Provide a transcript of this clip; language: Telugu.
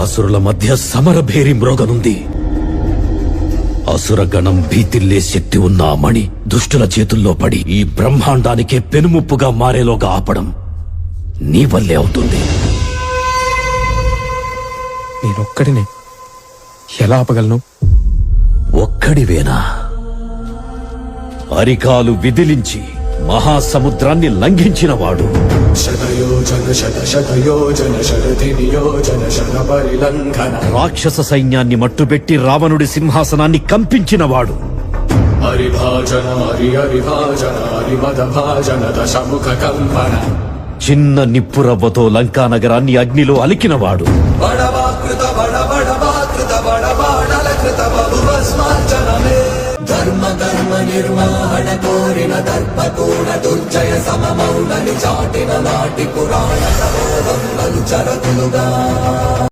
దేవాసురుల మధ్య సమరభేరి మ్రోగనుంది. అసురగణం భీతిల్లే శక్తి ఉన్న ఆ మణి దుష్టుల చేతుల్లో పడి ఈ బ్రహ్మాండానికే పెనుముప్పుగా మారేలోగా ఆపడం నీ వల్లే అవుతుంది. నేనొక్కడినే ఎలా ఆపగలను? ఒక్కడివేనా? అరికాలు విదిలించి మహాసముద్రాన్ని లంఘించినవాడు. రాక్షస సైన్యాన్ని మట్టుబెట్టి రావణుడి సింహాసనాన్ని కంపించినవాడు. చిన్న నిప్పురవ్వతో లంకా నగరాన్ని అగ్నిలో అలికినవాడు. ధర్మ కర్మ నిర్వహణ కోరిన దర్పకూడ దుర్జయ సమమౌనని చాటిన నాటి పురాణ ప్రబోధం చరతులుగా